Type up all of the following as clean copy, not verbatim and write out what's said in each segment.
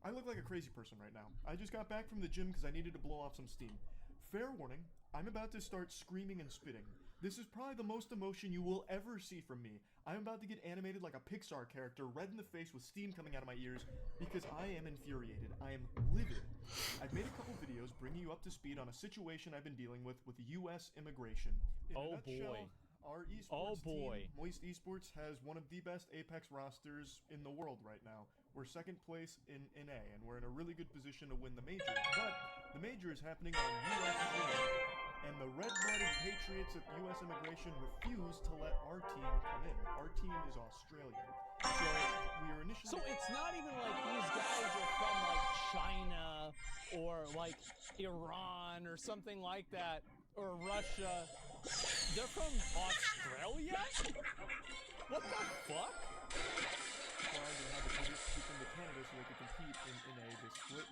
I look like a crazy person right now. I just got back from the gym because I needed to blow off some steam. Fair warning, I'm about to start screaming and spitting. This is probably the most emotion you will ever see from me. I'm about to get animated like a Pixar character, red in the face with steam coming out of my ears, because I am infuriated. I am livid. I've made a couple videos bringing you up to speed on a situation I've been dealing with U.S. immigration. In a nutshell, our esports team, Moist Esports, has one of the best Apex rosters in the world right now. We're second place in A, and we're in a really good position to win the major. But the major is happening on U.S. soil, and the red-blooded patriots of U.S. immigration refuse to let our team come in. Our team is Australian. So we are initially... So it's not even like these guys are from like China or like Iran or something like that, or Russia. They're from Australia? What the fuck? They had to keep them to Canada so they could compete in A this split.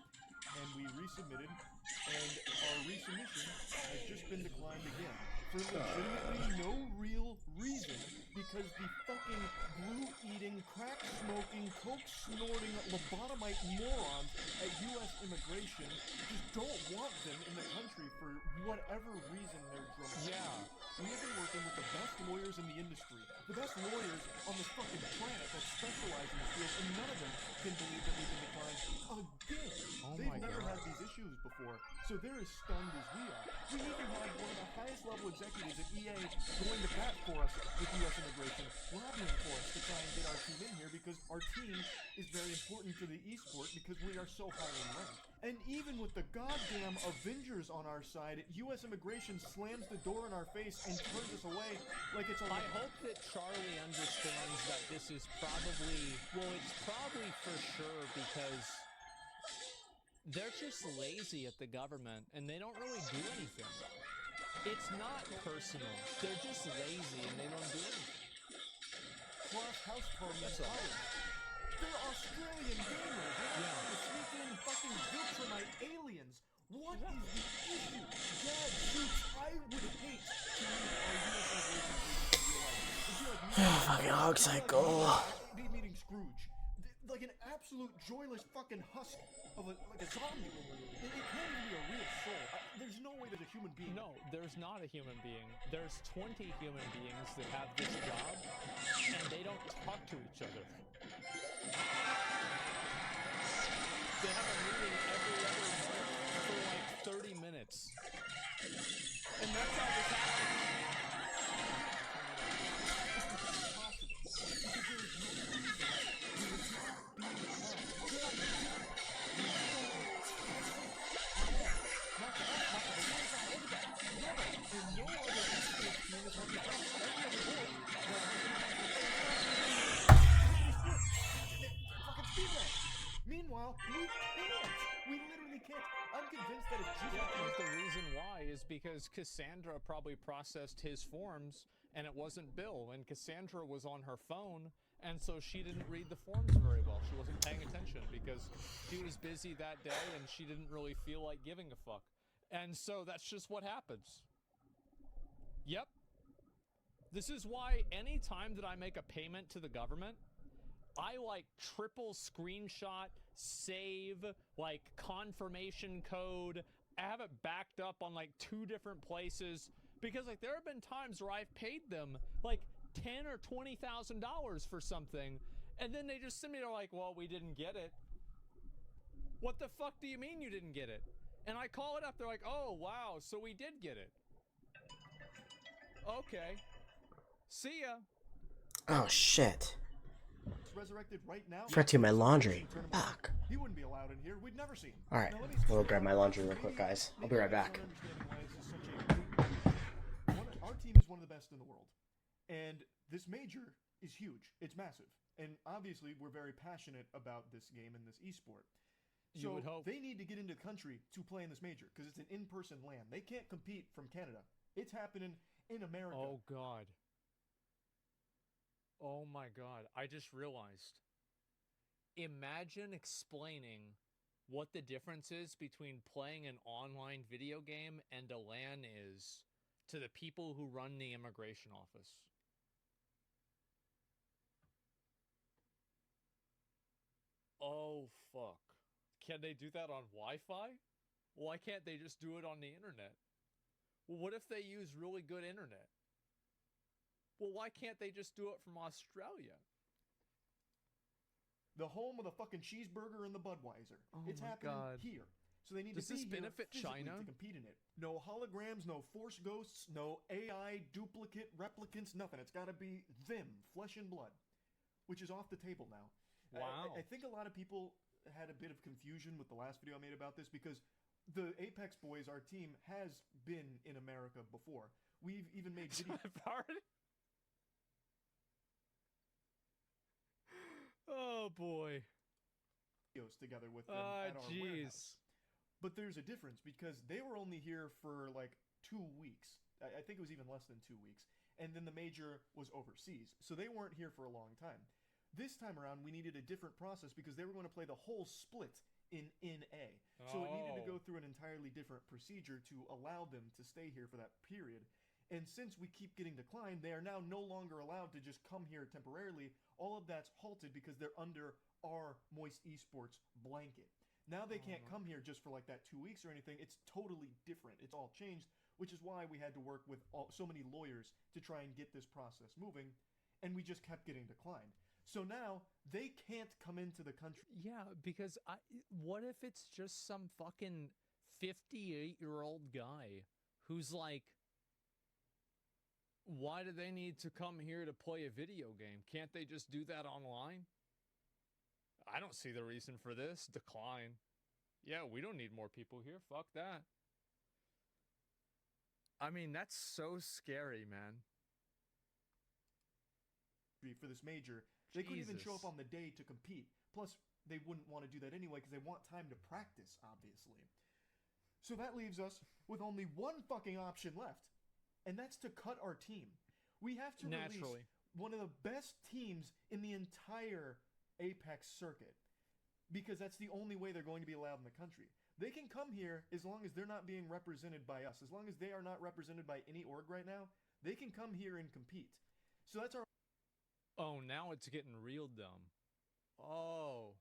And we resubmitted, and our resubmission has just been declined again. For legitimately no real reason, because the fucking glue-eating, crack-smoking, coke-snorting, lobotomite morons at U.S. immigration just don't want them in the country for whatever reason they're drumming. Yeah. We have been working with the best lawyers in the industry, the best lawyers on this fucking planet that specialize in this field, and none of them can believe that we've been declined again. They've never had these issues before, so they're as stunned as we are. We even had one of the highest level executives at EA going to bat for us with U.S. immigration, lobbying for us to try and get our team in here because our team is very important to the esport because we are so highly ranked. And even with the goddamn Avengers on our side, U.S. immigration slams the door in our face and turns us away like it's a... I hope that Charlie understands that this is probably, well, it's probably for sure because they're just lazy at the government and they don't really do anything. It's not personal. They're just lazy and they don't do anything. Plus house party in college. They're Australian gamers. They're sneaking in fucking Viltrumite aliens. What is the issue? Dad shoots. I would hate to meet our U.S. immigration agents in real life. It'd be like meeting Fucking hog cycle. It'd be meeting Scrooge. Like an absolute joyless fucking husk of like a zombie. It can't even be a real soul. There's no way there's a human being. No, there's not a human being. There's 20 human beings that have this job, and they don't talk to each other. They have a meeting every other month for like 30 minutes. And that's how this happens. Meanwhile, we can't. We literally can't. I'm convinced that if The reason why is because Cassandra probably processed his forms and it wasn't Bill, and Cassandra was on her phone, and so she didn't read the forms very well. She wasn't paying attention because she was busy that day and she didn't really feel like giving a fuck. And so that's just what happens. Yep. This is why any time that I make a payment to the government, I like triple screenshot, save, like confirmation code. I have it backed up on like 2 different places because like there have been times where I've paid them like $10,000 or $20,000 for something, and then they just send me, they're like, well, we didn't get it. What the fuck do you mean you didn't get it? And I call it up, they're like, oh wow, so we did get it. Okay. See ya. Oh shit. resurrected right now. Forgot to do my laundry. Fuck. He wouldn't be allowed in here. We'd never see him. Alright, we'll grab my laundry real quick, guys. I'll be right back. Our team is one of the best in the world. And this major is huge. It's massive. And obviously, we're very passionate about this game and this esport. So you would hope. They need to get into the country to play in this major because it's an in-person LAN. They can't compete from Canada. It's happening in America. Oh, God. Oh, my God. I just realized. Imagine explaining what the difference is between playing an online video game and a LAN is to the people who run the immigration office. Oh, fuck. can they do that on Wi-Fi? Why can't they just do it on the internet? Well, what if they use really good internet? Well, why can't they just do it from Australia? The home of the fucking cheeseburger and the Budweiser. Oh It's my happening God. here. So they need Does to be this here benefit physically China? to compete in it. No holograms, no force ghosts, no AI, duplicate, replicants, nothing. It's got to be them, flesh and blood, which is off the table now. Wow. I think a lot of people had a bit of confusion with the last video I made about this because the Apex Boys, our team, has been in America before. We've even made videos. I've already... Oh boy. Together with them at our warehouse. Jeez. But there's a difference because they were only here for like 2 weeks. I think it was even less than 2 weeks. And then the major was overseas. So they weren't here for a long time. This time around, we needed a different process because they were going to play the whole split in NA. So it needed to go through an entirely different procedure to allow them to stay here for that period. And since we keep getting declined, they are now no longer allowed to just come here temporarily. All of that's halted because they're under our Moist Esports blanket. Now they can't come here just for like that 2 weeks or anything. It's totally different. It's all changed, which is why we had to work with so many lawyers to try and get this process moving, and we just kept getting declined. So now they can't come into the country. Yeah, because what if it's just some fucking 58-year-old guy who's like, why do they need to come here to play a video game? Can't they just do that online? I don't see the reason for this. Decline. Yeah, we don't need more people here. Fuck that. I mean, that's so scary, man. For this major, they couldn't even show up Jesus. on the day to compete. Plus, they wouldn't want to do that anyway because they want time to practice, obviously. So that leaves us with only one fucking option left, and that's to cut our team. We have to Naturally. release one of the best teams in the entire Apex circuit because that's the only way they're going to be allowed in the country. They can come here as long as they're not being represented by us. As long as they are not represented by any org right now, they can come here and compete. So that's our... Oh, now it's getting real dumb. Oh,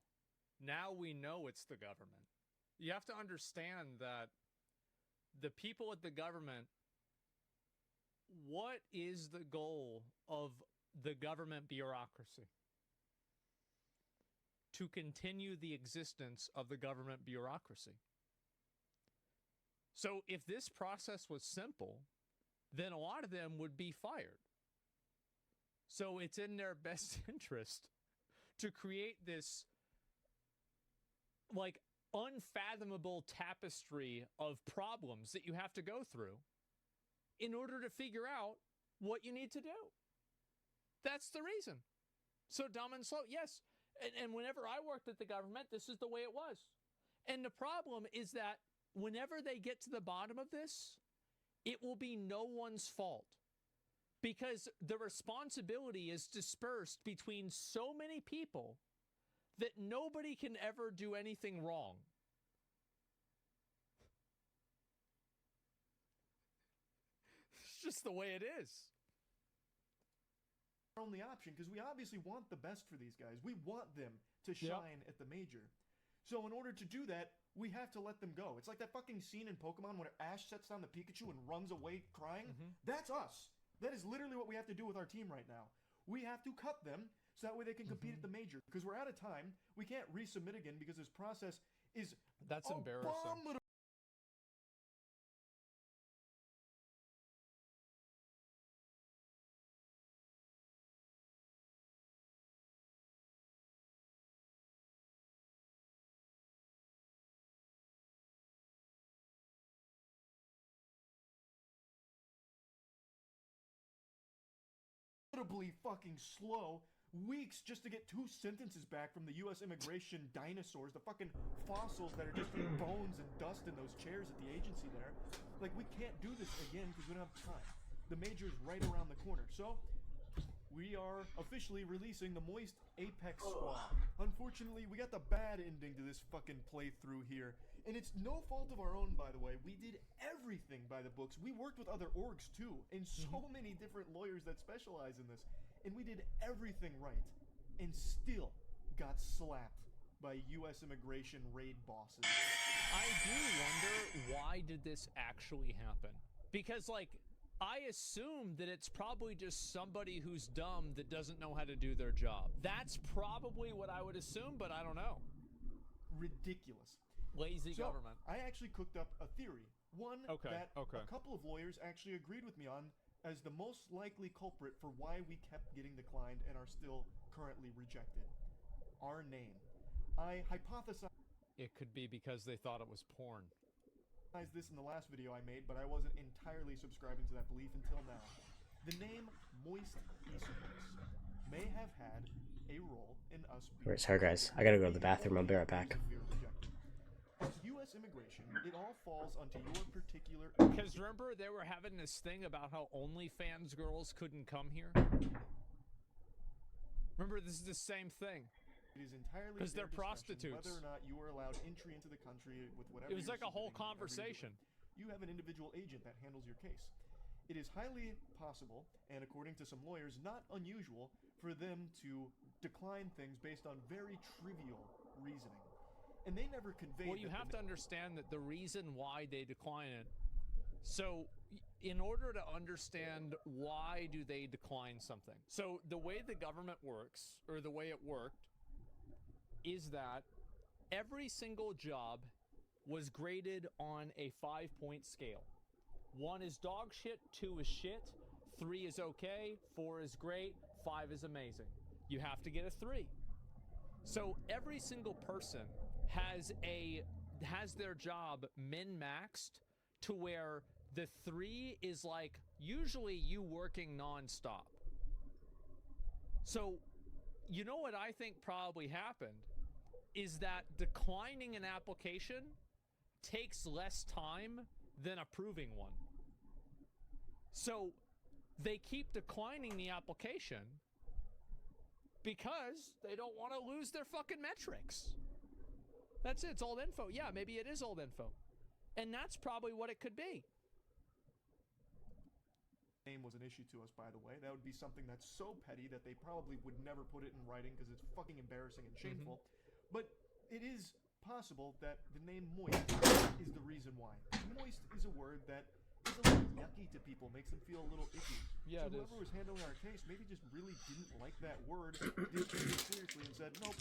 now we know it's the government. You have to understand that the people at the government, what is the goal of the government bureaucracy? To continue the existence of the government bureaucracy. So if this process was simple, then a lot of them would be fired. So it's in their best interest to create this like unfathomable tapestry of problems that you have to go through in order to figure out what you need to do. That's the reason. So dumb and slow, yes. And whenever I worked at the government, this is the way it was. And the problem is that whenever they get to the bottom of this, it will be no one's fault. Because the responsibility is dispersed between so many people that nobody can ever do anything wrong. It's just the way it is. Our only option because we obviously want the best for these guys. We want them to shine at the major. So in order to do that, we have to let them go. It's like that fucking scene in Pokemon when Ash sets down the Pikachu and runs away crying. That's us. That is literally what we have to do with our team right now. We have to cut them so that way they can compete at the major. Because we're out of time. We can't resubmit again because this process is That's embarrassing. abominable. Fucking slow. Weeks just to get 2 sentences back from the U.S. immigration dinosaurs, the fucking fossils that are just bones and dust in those chairs at the agency there. Like, we can't do this again because we don't have time. The major's right around the corner. So, we are officially releasing the Moist Apex Squad. Unfortunately, we got the bad ending to this fucking playthrough here. And it's no fault of our own, by the way. We did everything by the books. We worked with other orgs, too. And so many different lawyers that specialize in this. And we did everything right. And still got slapped by U.S. immigration raid bosses. I do wonder, why did this actually happen? Because, like, I assume that it's probably just somebody who's dumb that doesn't know how to do their job. That's probably what I would assume, but I don't know. Ridiculous. Lazy So, government. I actually cooked up a theory. One that a couple of lawyers actually agreed with me on as the most likely culprit for why we kept getting declined and are still currently rejected. Our name. I hypothesized It could be because they thought it was porn. this in the last video I made, but I wasn't entirely subscribing to that belief until now. The name Moist Esports may have had a role in us being... Alright, sorry guys, I gotta go to the bathroom, I'll be right back. As U.S. immigration, it all falls onto your particular... Because remember, they were having this thing about how OnlyFans girls couldn't come here? Remember, this is the same thing. It is entirely because they're their prostitutes. discretion whether or not you are allowed entry into the country with whatever. It was you're like a whole submitting, whatever you're conversation. doing. You have an individual agent that handles your case. It is highly possible, and according to some lawyers, not unusual, for them to decline things based on very trivial reasoning. And they never conveyed. Well, you have to understand that the reason why they decline it. So, in order to understand why do they decline something. So, the way the government works, or the way it worked, is that every single job was graded on a 5-point scale. 1 is dog shit, 2 is shit, 3 is okay, 4 is great, 5 is amazing. You have to get a 3. So every single person has their job min-maxed to where the 3 is like usually you working non-stop. So you know what I think probably happened is that declining an application takes less time than approving one. So they keep declining the application because they don't want to lose their fucking metrics. That's it. It's old info. Yeah, maybe it is old info. And that's probably what it could be. Name was an issue to us, by the way. That would be something that's so petty that they probably would never put it in writing because it's fucking embarrassing and shameful. But it is possible that the name Moist is the reason why. Moist is a word that is a little yucky to people, makes them feel a little icky. Yeah, so whoever was handling our case maybe just really didn't like that word, didn't take it seriously, and said, nope,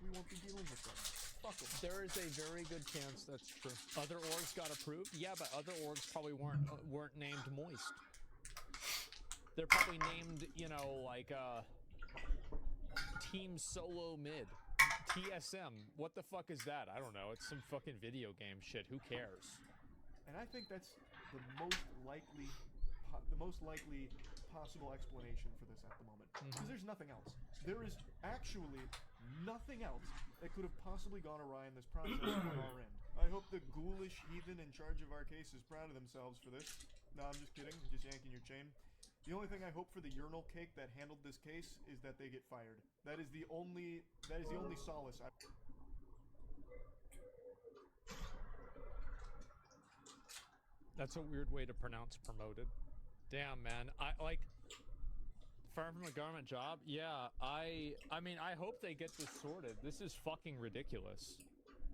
we won't be dealing with them. Fuck them. There is a very good chance that's true. Other orgs got approved? Yeah, but other orgs probably weren't named Moist. They're probably named, you know, like, Team Solo Mid. TSM. What the fuck is that? I don't know. It's some fucking video game shit. Who cares? And I think that's the most likely possible explanation for this at the moment. Because there's nothing else. There is actually nothing else that could have possibly gone awry in this process on our end. I hope the ghoulish heathen in charge of our case is proud of themselves for this. No, I'm just kidding. I'm just yanking your chain. The only thing I hope for the urinal cake that handled this case is that they get fired. That is the only solace I... That's a weird way to pronounce promoted. Damn, man. I like fired from a government job. Yeah, I mean, I hope they get this sorted. This is fucking ridiculous.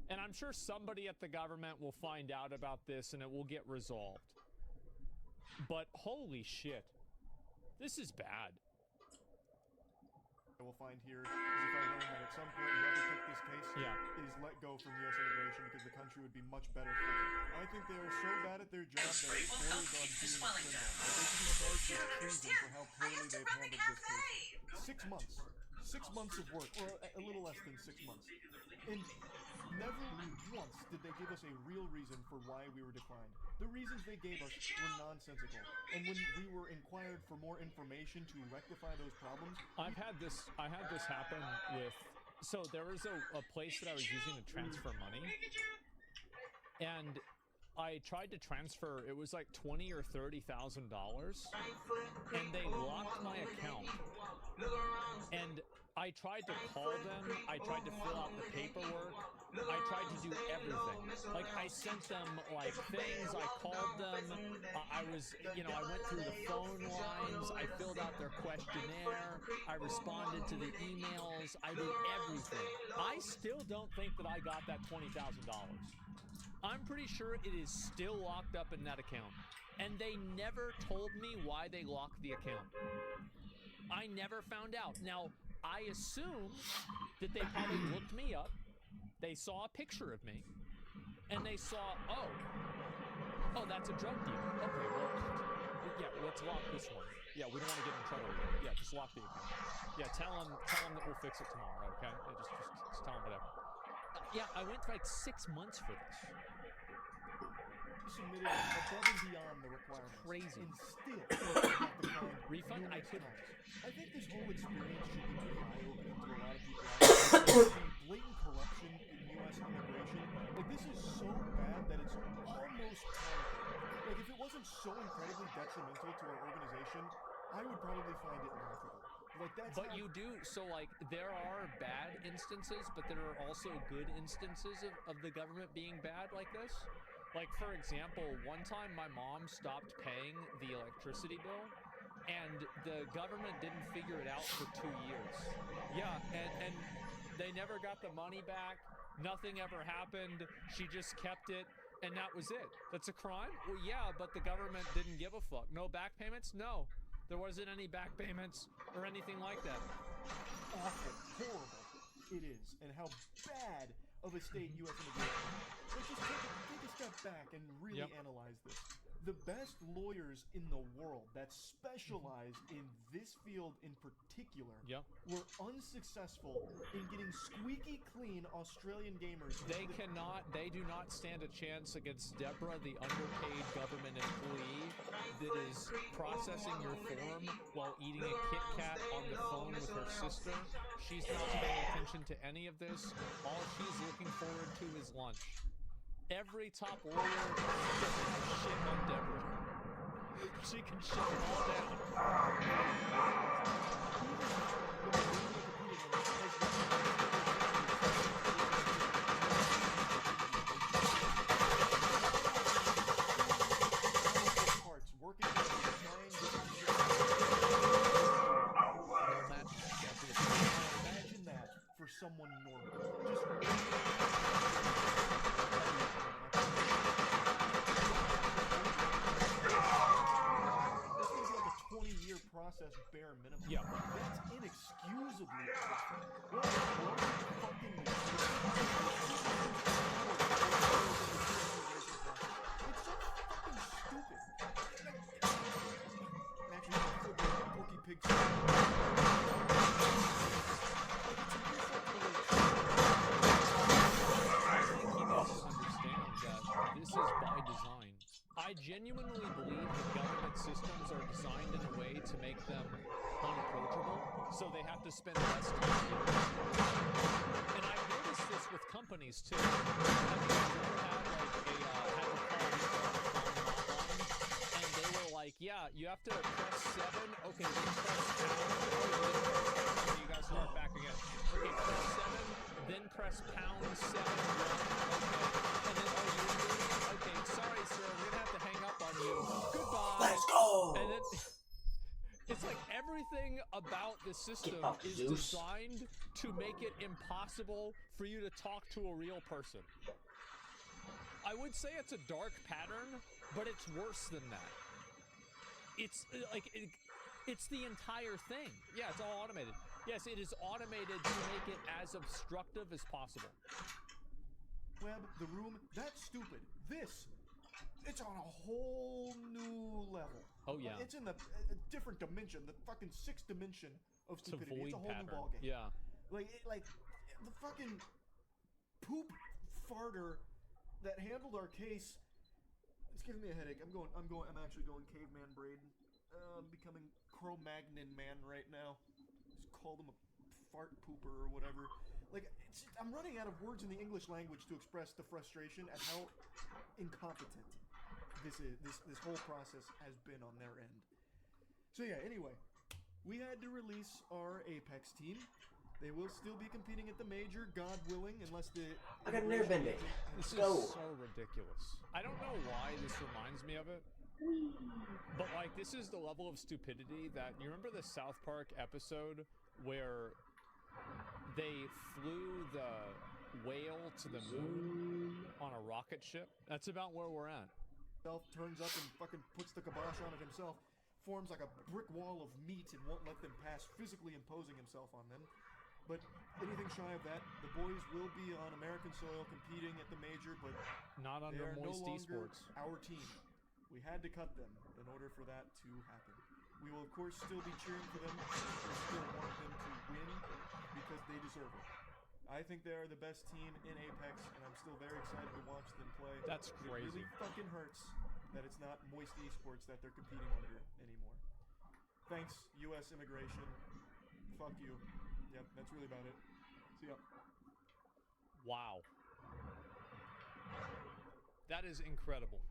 And I'm sure somebody at the government will find out about this and it will get resolved. But holy shit. This is bad. I will find here is if I learn that at some point whoever took this case is let go from U.S. immigration because the country would be much better for it. I think they are so bad at their job that it borders on being criminal. They should be charged with treason for how poorly they've handled this case. 6 months. 6 months of work, or a little less than 6 months. And never once did they give us a real reason for why we were declined. The reasons they gave us were nonsensical. And when we were inquired for more information to rectify those problems... I had this happen with... So there was a place that I was using to transfer money. And I tried to transfer, it was like $20,000 or $30,000. And they locked my account. And I tried to call them, I tried to fill out the paperwork, I tried to do everything. Like, I sent them, like, things, I called them, I was, you know, I went through the phone lines, I filled out their questionnaire, I responded to the emails, I did everything. I still don't think that I got that $20,000. I'm pretty sure it is still locked up in that account. And they never told me why they locked the account. I never found out. Now, I assume that they probably looked me up, they saw a picture of me, and they saw, oh, that's a drug dealer. Okay, well, yeah, let's lock this one. Yeah, we don't want to get in trouble with it. Yeah, just lock the account. Yeah, tell them that we'll fix it tomorrow, okay? Yeah, just tell them whatever. Yeah, I went for like 6 months for this. Submitted above and beyond the requirements. Crazy. And still have to find Refund? I numerous couldn't. times. I think this whole experience should be pretty eye-opening to a lot of people out there. The blatant corruption in U.S. immigration. Like, this is so bad that it's almost comical. Like, if it wasn't so incredibly detrimental to our organization, I would probably find it laughable. Like, that's But you do, so like, there are bad instances, but there are also good instances of the government being bad like this. Like, for example, one time my mom stopped paying the electricity bill, and the government didn't figure it out for 2 years. Yeah, and they never got the money back, nothing ever happened, she just kept it, and that was it. That's a crime? Well, yeah, but the government didn't give a fuck. No back payments? No. There wasn't any back payments or anything like that. awful, horrible it is, and how bad of a state U.S. immigration is. Like, just take a step back and really analyze this. The best lawyers in the world that specialize in this field in particular were unsuccessful in getting squeaky clean Australian gamers. They do not stand a chance against Deborah, the underpaid government employee that is processing your form while eating a Kit Kat on the phone with her sister. She's not paying attention to any of this. All she's looking forward to is lunch. Every top lawyer can shit on Deborah. She can shit them all down. Imagine that for someone normal. Process bare minimum. Yeah. That's inexcusably awful. What a fucking mistake. It's so fucking stupid. Actually, Porky Pig. I think he doesn't understand that this is by design. I genuinely believe that government systems are designed in a way to make them unapproachable, so they have to spend less time. And I've noticed this with companies too. Have you ever had like had to call and they were like, yeah, you have to press 7. Okay, then press pound. Okay, you guys start back again. Okay, press 7, then press pound 7. Okay, and then okay, sorry, sir, we're gonna have to hang up on you. Goodbye. Let's go. And then it's like everything about the system is designed to make it impossible for you to talk to a real person. I would say it's a dark pattern, but it's worse than that. It's like it's the entire thing. Yeah, it's all automated. Yes, it is automated to make it as obstructive as possible. Web, the room, that's stupid. This, it's on a whole new level. Oh yeah. It's in a different dimension, the fucking 6th dimension of stupidity. It's a whole pattern. new ballgame. Yeah. Like the fucking poop farter that handled our case. It's giving me a headache. I'm actually going caveman braid. I'm becoming Cro-Magnon man right now. Just call them a fart pooper or whatever. Like, I'm running out of words in the English language to express the frustration at how incompetent this whole process has been on their end. So yeah, anyway, we had to release our Apex team. They will still be competing at the major, God willing, unless the... I got an airbending. This Go. is so ridiculous. I don't know why this reminds me of it, but like this is the level of stupidity that you remember the South Park episode where they flew the whale to the moon on a rocket ship? That's about where we're at. Turns up and fucking puts the kibosh on it himself, forms like a brick wall of meat and won't let them pass, physically imposing himself on them. But anything shy of that, the boys will be on American soil competing at the major, but not they under are no Moist longer Esports. our team. We had to cut them in order for that to happen. We will of course still be cheering for them. We still want them to win because they deserve it. I think they are the best team in Apex, and I'm still very excited to watch them play. That's crazy. It really fucking hurts that it's not Moist Esports that they're competing under anymore. Thanks, U.S. immigration. Fuck you. Yep, that's really about it. See ya. Wow. That is incredible.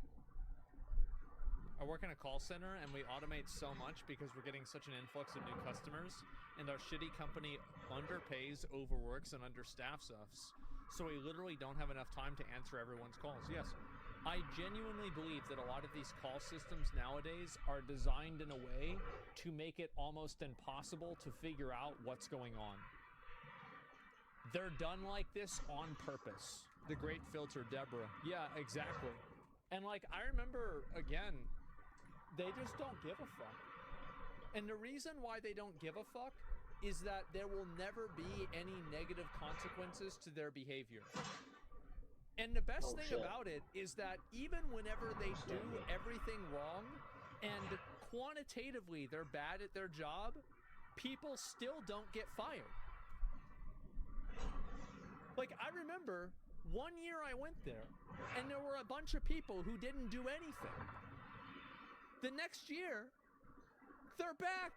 I work in a call center and we automate so much because we're getting such an influx of new customers, and our shitty company underpays, overworks, and understaffs us. So we literally don't have enough time to answer everyone's calls. Yes, I genuinely believe that a lot of these call systems nowadays are designed in a way to make it almost impossible to figure out what's going on. They're done like this on purpose. The great filter, Deborah. Yeah, exactly. And like, I remember, again, they just don't give a fuck. And the reason why they don't give a fuck is that there will never be any negative consequences to their behavior. And the best thing about it is that even whenever they do everything wrong and quantitatively they're bad at their job, people still don't get fired. Like, I remember one year I went there and there were a bunch of people who didn't do anything. The next year, they're back.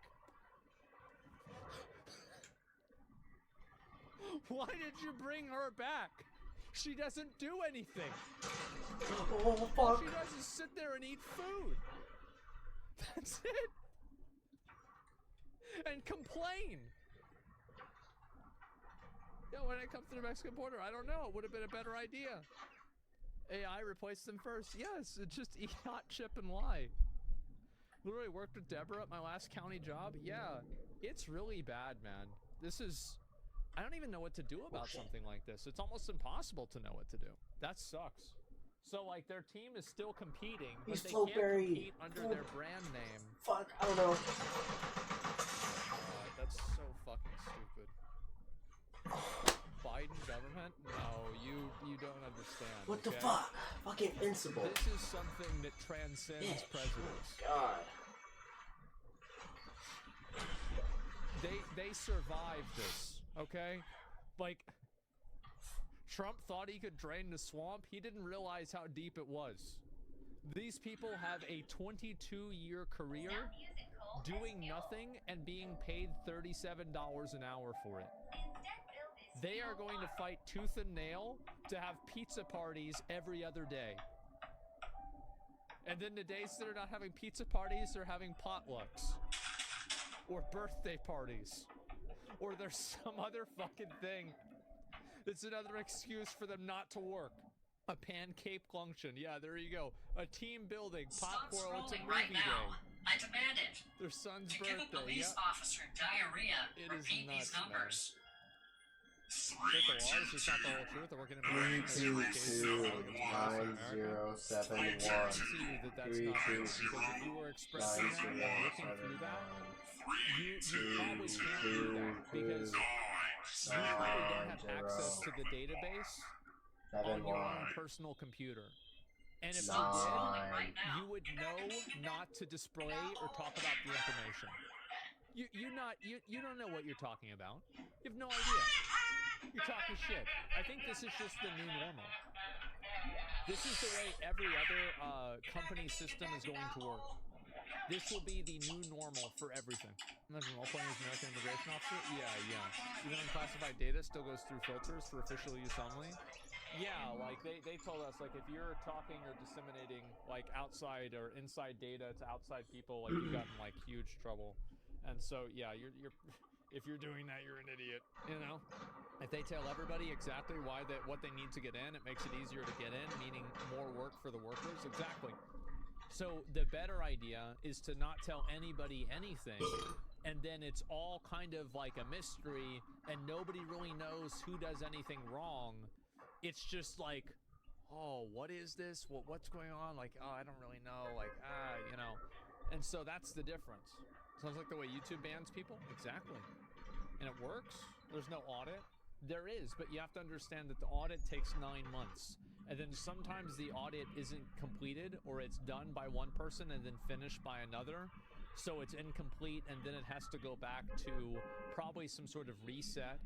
Why did you bring her back? She doesn't do anything. Oh, fuck. All she does is sit there and eat food. That's it. And complain. Yeah, when it comes to the Mexican border, I don't know. It would have been a better idea. AI replaced them first. Yes, just eat hot chip and lie. Literally worked with Deborah at my last county job. Yeah, it's really bad, man. This is... I don't even know what to do about something like this. It's almost impossible to know what to do. That sucks. So, like, their team is still competing, but they can't compete under their brand name. Fuck, I don't know. That's so fucking stupid. Biden government? No, you don't understand. What the okay? fuck? Fucking invincible. This is something that transcends presidents. God. They survived this, okay? Like, Trump thought he could drain the swamp. He didn't realize how deep it was. These people have a 22-year career doing nothing and being paid $37 an hour for it. They are going to fight tooth and nail to have pizza parties every other day. And then the days that are not having pizza parties, they're having potlucks. Or birthday parties. Or there's some other fucking thing. It's another excuse for them not to work. A pancake luncheon. Yeah, there you go. A team building. Pot quarrel. It's a movie right now. day. I demand it. Their son's To give a birthday. police Yeah. officer diarrhea. It is Repeat nuts, these numbers. Is it the law? Is this not the whole truth? They're working in 322-9071. I guarantee you that that's not true. Because if you were expressing that and looking through that, you probably can't do that because you probably don't have access to the database on your own personal computer. And if you did, you would know not to display or talk about the information. You don't know what you're talking about. You have no idea. You're talking shit. I think this is just the new normal. This is the way every other company system is going to work. This will be the new normal for everything. Imagine role playing as American immigration officer? Yeah. Even unclassified data still goes through filters for official use only. Yeah, like they told us, like, if you're talking or disseminating like outside or inside data to outside people, like you got in like huge trouble. And so yeah, you're If you're doing that, you're an idiot. You know, if they tell everybody exactly what they need to get in, it makes it easier to get in, meaning more work for the workers. Exactly. So the better idea is to not tell anybody anything, and then it's all kind of like a mystery, and nobody really knows who does anything wrong. It's just like, oh, what is this? What's going on? Like, oh, I don't really know. Like, you know. And so that's the difference. Sounds like the way YouTube bans people. Exactly. And it works. There's no audit. There is, but you have to understand that the audit takes 9 months. And then sometimes the audit isn't completed, or it's done by one person and then finished by another. So it's incomplete, and then it has to go back to probably some sort of reset.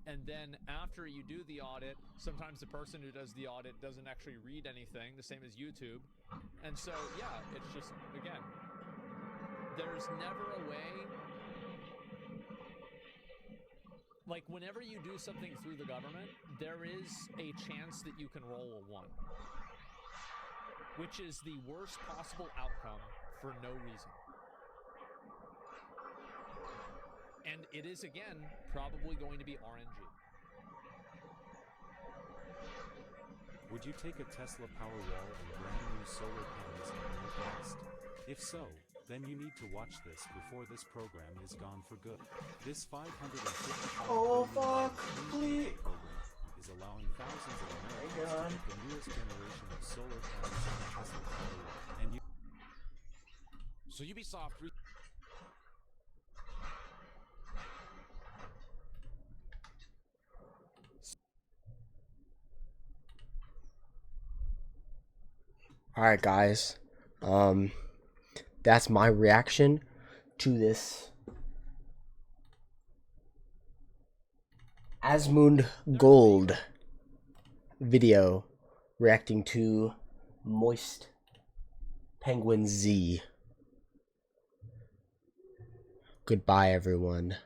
And then after you do the audit, sometimes the person who does the audit doesn't actually read anything, the same as YouTube. And so, yeah, it's just, again, there's never a way. Like, whenever you do something through the government, there is a chance that you can roll a 1, which is the worst possible outcome for no reason. And it is, again, probably going to be RNG. Would you take a Tesla Powerwall and brand new solar panels in your past? If so, then you need to watch this before this program is gone for good. This $550 Oh, fuck, please. program is allowing thousands of Americans to get the newest generation of solar panels on Tesla Powerwall. And you... So Ubisoft... Alright guys, that's my reaction to this Asmund Gold video reacting to Moist Penguin Z. Goodbye everyone.